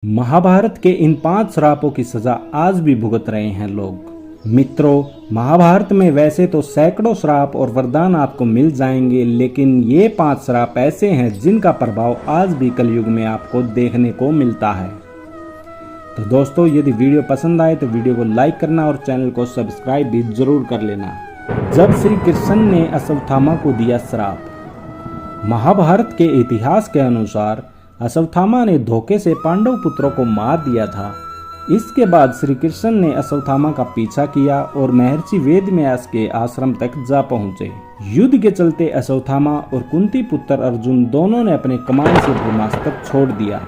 महाभारत के इन 5 श्रापों की सजा आज भी भुगत रहे हैं लोग। मित्रों, महाभारत में वैसे तो सैकड़ों श्राप और वरदान आपको मिल जाएंगे, लेकिन ये 5 श्राप ऐसे हैं जिनका प्रभाव आज भी कलयुग में आपको देखने को मिलता है। तो दोस्तों, यदि वीडियो पसंद आए तो वीडियो को लाइक करना और चैनल को सब्सक्राइब भी जरूर कर लेना। जब श्री कृष्ण ने अश्वत्थामा को दिया श्राप। महाभारत के इतिहास के अनुसार अश्वत्थामा ने धोखे से पांडव पुत्रों को मार दिया था। इसके बाद श्री कृष्ण ने अश्वत्थामा का पीछा किया और महर्षि वेदव्यास के आश्रम तक जा पहुंचे। युद्ध के चलते अश्वत्थामा और कुंती पुत्र अर्जुन दोनों ने अपने कमान से ब्रह्मास्त्र छोड़ दिया।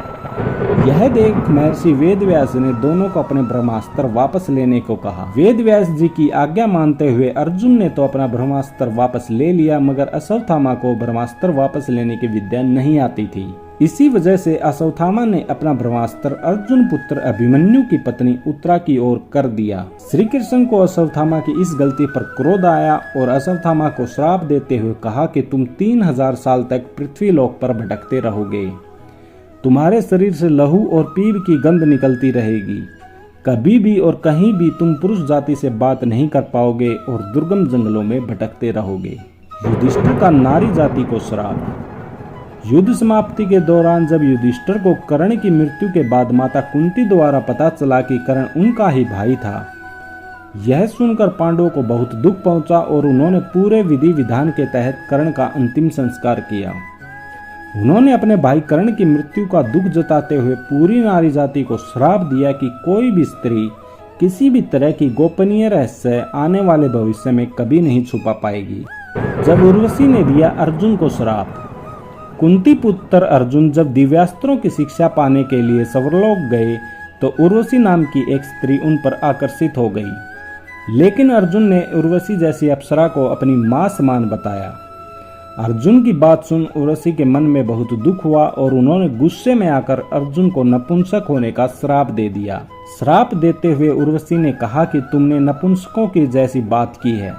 यह देख महर्षि वेदव्यास ने दोनों को अपने ब्रह्मास्त्र वापस लेने को कहा। वेदव्यास जी की आज्ञा मानते हुए अर्जुन ने तो अपना ब्रह्मास्त्र वापस ले लिया, मगर अश्वत्थामा को ब्रह्मास्त्र वापस लेने की विद्या नहीं आती थी। इसी वजह से अश्वत्थामा ने अपना ब्रह्मास्त्र अर्जुन पुत्र अभिमन्यु की पत्नी उत्तरा की ओर कर दिया। श्री कृष्ण को अश्वत्थामा की इस गलती पर क्रोध आया और अश्वत्थामा को श्राप देते हुए कहा कि तुम 3000 साल तक पृथ्वी लोक पर भटकते रहोगे। तुम्हारे शरीर से लहू और पीप की गंध निकलती रहेगी। कभी भी और कहीं भी तुम पुरुष जाति से बात नहीं कर पाओगे और दुर्गम जंगलों में भटकते रहोगे। युधिष्ठिर का नारी जाति को श्राप। युद्ध समाप्ति के दौरान जब युधिष्ठिर को कर्ण की मृत्यु के बाद माता कुंती द्वारा पता चला कि कर्ण उनका ही भाई था, यह सुनकर पांडवों को बहुत दुख पहुंचा और उन्होंने पूरे विधि विधान के तहत कर्ण का अंतिम संस्कार किया। उन्होंने अपने भाई कर्ण की मृत्यु का दुख जताते हुए पूरी नारी जाति को श्राप दिया कि कोई भी स्त्री किसी भी तरह की गोपनीय रहस्य आने वाले भविष्य में कभी नहीं छुपा पाएगी। जब उर्वशी ने दिया अर्जुन को श्राप। कुंती पुत्र अर्जुन जब दिव्यास्त्रों की शिक्षा पाने के लिए स्वर्गलोक गए तो उर्वशी नाम की एक स्त्री उन पर आकर्षित हो गई, लेकिन अर्जुन ने उर्वशी जैसी अप्सरा को अपनी मां समान बताया। अर्जुन की बात सुन उर्वशी के मन में बहुत दुख हुआ और उन्होंने गुस्से में आकर अर्जुन को नपुंसक होने का श्राप दे दिया। श्राप देते हुए उर्वशी ने कहा कि तुमने नपुंसकों की जैसी बात की है,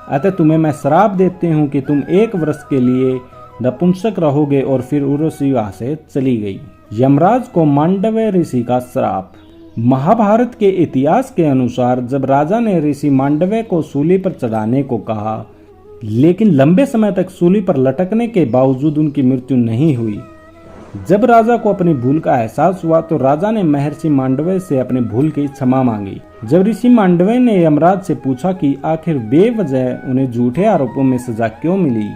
अतः तुम्हें मैं श्राप देती हूँ कि तुम 1 वर्ष के लिए नपुंसक रहोगे। और फिर उर्वशी वहां से चली गई। यमराज को मांडव्य ऋषि का श्राप। महाभारत के इतिहास के अनुसार जब राजा ने ऋषि मांडव्य को सूली पर चढ़ाने को कहा, लेकिन लंबे समय तक सूली पर लटकने के बावजूद उनकी मृत्यु नहीं हुई। जब राजा को अपनी भूल का एहसास हुआ तो राजा ने महर्षि मांडव्य से अपनी भूल की क्षमा मांगी। जब ऋषि मांडव्य ने यमराज से पूछा कि आखिर बेवजह उन्हें झूठे आरोपों में सजा क्यों मिली,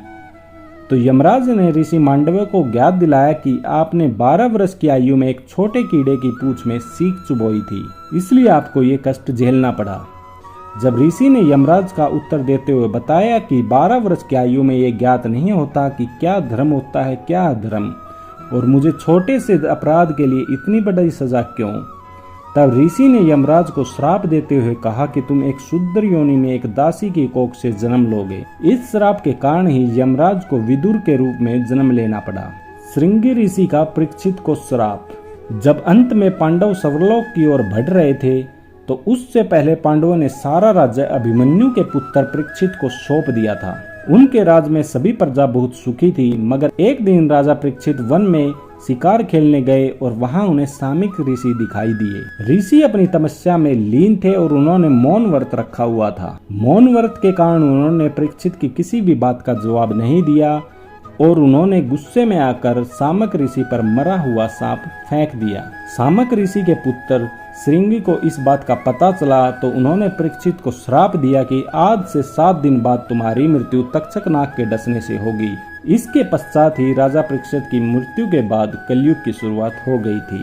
तो यमराज ने ऋषि मांडव्य को ज्ञात दिलाया कि आपने 12 वर्ष की आयु में एक छोटे कीड़े की पूंछ में सीख चुभोई थी, इसलिए आपको ये कष्ट झेलना पड़ा। जब ऋषि ने यमराज का उत्तर देते हुए बताया कि 12 वर्ष की आयु में ये ज्ञात नहीं होता कि क्या धर्म होता है क्या अधर्म, और मुझे छोटे से अपराध के लिए इतनी बड़ी सजा क्यों, तब ऋषि ने यमराज को श्राप देते हुए कहा कि तुम एक शूद्र योनि में एक दासी की कोख से जन्म लोगे। इस श्राप के कारण ही यमराज को विदुर के रूप में जन्म लेना पड़ा। श्रृंगी ऋषि का परीक्षित को श्राप। जब अंत में पांडव स्वर्गलोक की ओर बढ़ रहे थे तो उससे पहले पांडवों ने सारा राज्य अभिमन्यु के पुत्र परीक्षित को सौंप दिया था। उनके राज में सभी प्रजा बहुत सुखी थी, मगर एक दिन राजा परीक्षित वन में शिकार खेलने गए और वहां उन्हें सामिक ऋषि दिखाई दिए। ऋषि अपनी तपस्या में लीन थे और उन्होंने मौन व्रत रखा हुआ था। मौन व्रत के कारण उन्होंने परीक्षित की किसी भी बात का जवाब नहीं दिया और उन्होंने गुस्से में आकर सामक ऋषि पर मरा हुआ सांप फेंक दिया। सामक ऋषि के पुत्र श्रृंगी को इस बात का पता चला तो उन्होंने परीक्षित को श्राप दिया कि आज से 7 दिन बाद तुम्हारी मृत्यु तक्षक नाग के डसने से होगी। इसके पश्चात ही राजा परीक्षित की मृत्यु के बाद कलयुग की शुरुआत हो गई थी।